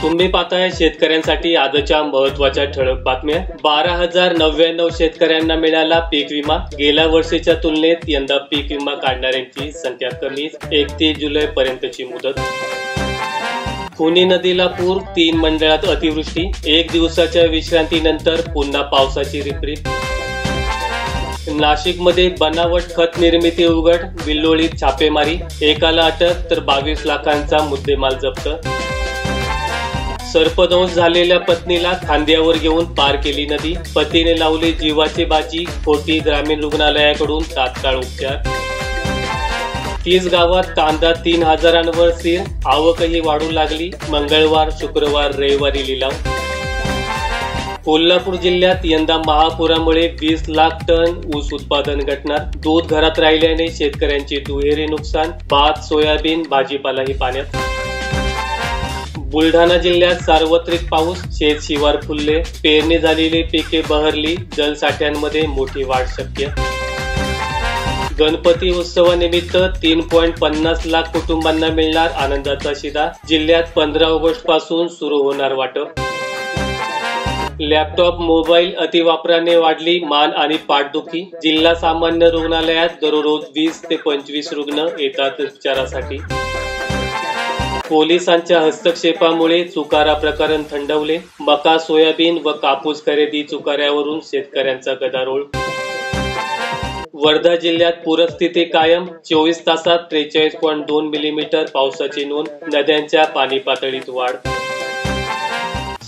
तुम्ही पाहताय शेतकऱ्यांसाठी आजच्या महत्त्वाच्या ठळक बातम्या। 12,099 शेतकऱ्यांना मिळाला पीक विमा। गेल्या वर्षीच्या तुलनेत यंदा पीक विमा काढणाऱ्यांची संख्या कमी। 31 जुलै पर्यंतची मुदत। पुणे नदीला पूर, 3 मंडळात अतिवृष्टी। 1 दिवसाच्या विश्रांतीनंतर पुन्हा पावसाची रिपरिप। नाशिकमध्ये बनावट खत निर्मिती उघड, बिल्लोळीत छापेमारी। एकाला अटक तर 22 लाखांचा मुद्देमाल जप्त। सर्पदंश झालेल्या पत्नीला खांद्यावर घेऊन पार केली नदी। पतीने लावली जीवाची बाजी, खोटी ग्रामीण रुग्णालयाकडून तात्काळ उपचार। 30 गावात कांदा 3,000वर स्थिर, आवकही वाढू लागली। मंगळवार, शुक्रवार, रविवारी लिलाव। कोल्हापूर जिल्ह्यात यंदा महापुरामुळे 20 लाख टन ऊस उत्पादन घटणार। दूध घरात राहिल्याने शेतकऱ्यांचे दुहेरी नुकसान। भात, सोयाबीन, भाजीपालाही पाण्यात। बुलढाणा जिल्ह्यात सार्वत्रिक पाऊस, शेत शिवार फुलले। पेरणी झालेली पिके बहरली, जलसाठ्यांमध्ये मोठी वाढ शक्य। गणपती उत्सवानिमित्त 3.50 लाख कुटुंबांना मिळणार आनंदाचा शिधा। जिल्ह्यात 15 ऑगस्ट पासून सुरू होणार वाटप। लॅपटॉप, मोबाईल अतिवापराने वाढली मान आणि पाठदुखी। जिल्हा सामान्य रुग्णालयात दररोज 20 ते 25 रुग्ण येतात उपचारासाठी। पोलिसांच्या हस्तक्षेपामुळे चुकारा प्रकरण थंडवले। मका, सोयाबीन व कापूस खरेदी चुकाऱ्यावरून शेतकऱ्यांचा गदारोळ। वर्धा जिल्ह्यात पूरस्थिती कायम। 24 तासात 43.2 मिलीमीटर पावसाची नोंद। नद्यांच्या पाणी पातळीत वाढ।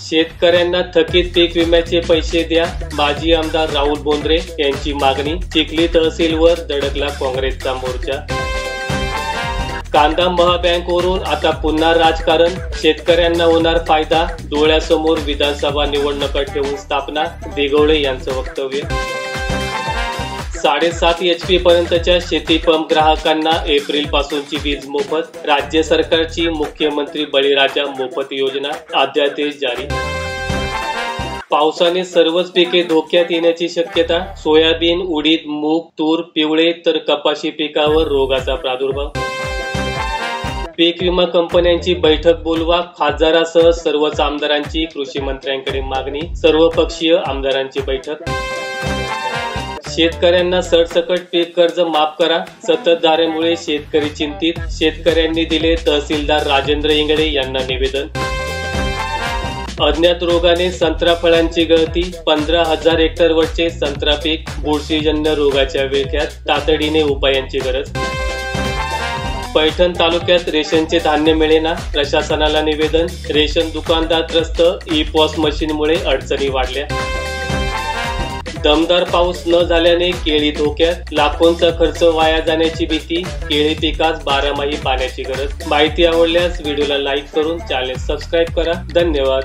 शेतकऱ्यांना थकीत पीक विम्याचे पैसे द्या, माजी आमदार राहुल बोंद्रे यांची मागणी। चिखली तहसीलवर धडकला काँग्रेसचा मोर्चा। कांदा महाबँकवरून आता पुन्हा राजकारण, शेतकऱ्यांना होणार फायदा। डोळ्यासमोर विधानसभा निवडणुका ठेवून स्थापना, दिघोळे यांचं वक्तव्य। 7.5 HP पर्यंतच्या शेती पंप ग्राहकांना एप्रिल पासूनची वीज मोफत। राज्य सरकारची मुख्यमंत्री बळीराजा मोफत योजना, अध्यादेश जारी। पावसाने सर्वच पिके धोक्यात येण्याची शक्यता। सोयाबीन, उडीद, मूग, तूर पिवळे तर कपाशी पिकावर रोगाचा प्रादुर्भाव। पीक विमा कंपन्यांची बैठक बोलवा, खासदारासह सर्वच आमदारांची कृषी मंत्र्यांकडे मागणी। सर्वपक्षीय आमदारांची बैठक। शेतकऱ्यांना सरसकट पीक कर्ज माफ करा, संततधारेमुळे शेतकरी चिंतित। शेतकऱ्यांनी दिले तहसीलदार राजेंद्र इंगळे यांना निवेदन। अज्ञात रोगाने संत्रा फळांची गळती, 15,000 हेक्टरवरचे संत्रा पीक बुरशीजन्य रोगाच्या विळख्यात। तातडीने उपायांची गरज। पैठण तालुक्यात रेशनचे धान्य मिळेना, प्रशासनाला निवेदन। रेशन दुकानदार त्रस्त, ई-पॉस मशीनमुळे अडचणी वाढल्या। दमदार पाऊस न झाल्याने केळी धोक्यात, लाखोंचा खर्च वाया जाण्याची भीती। केळी पिकास 12 माही पाण्याची गरज। माहिती आवडल्यास व्हिडिओला लाईक करून चॅनल सबस्क्राईब करा। धन्यवाद।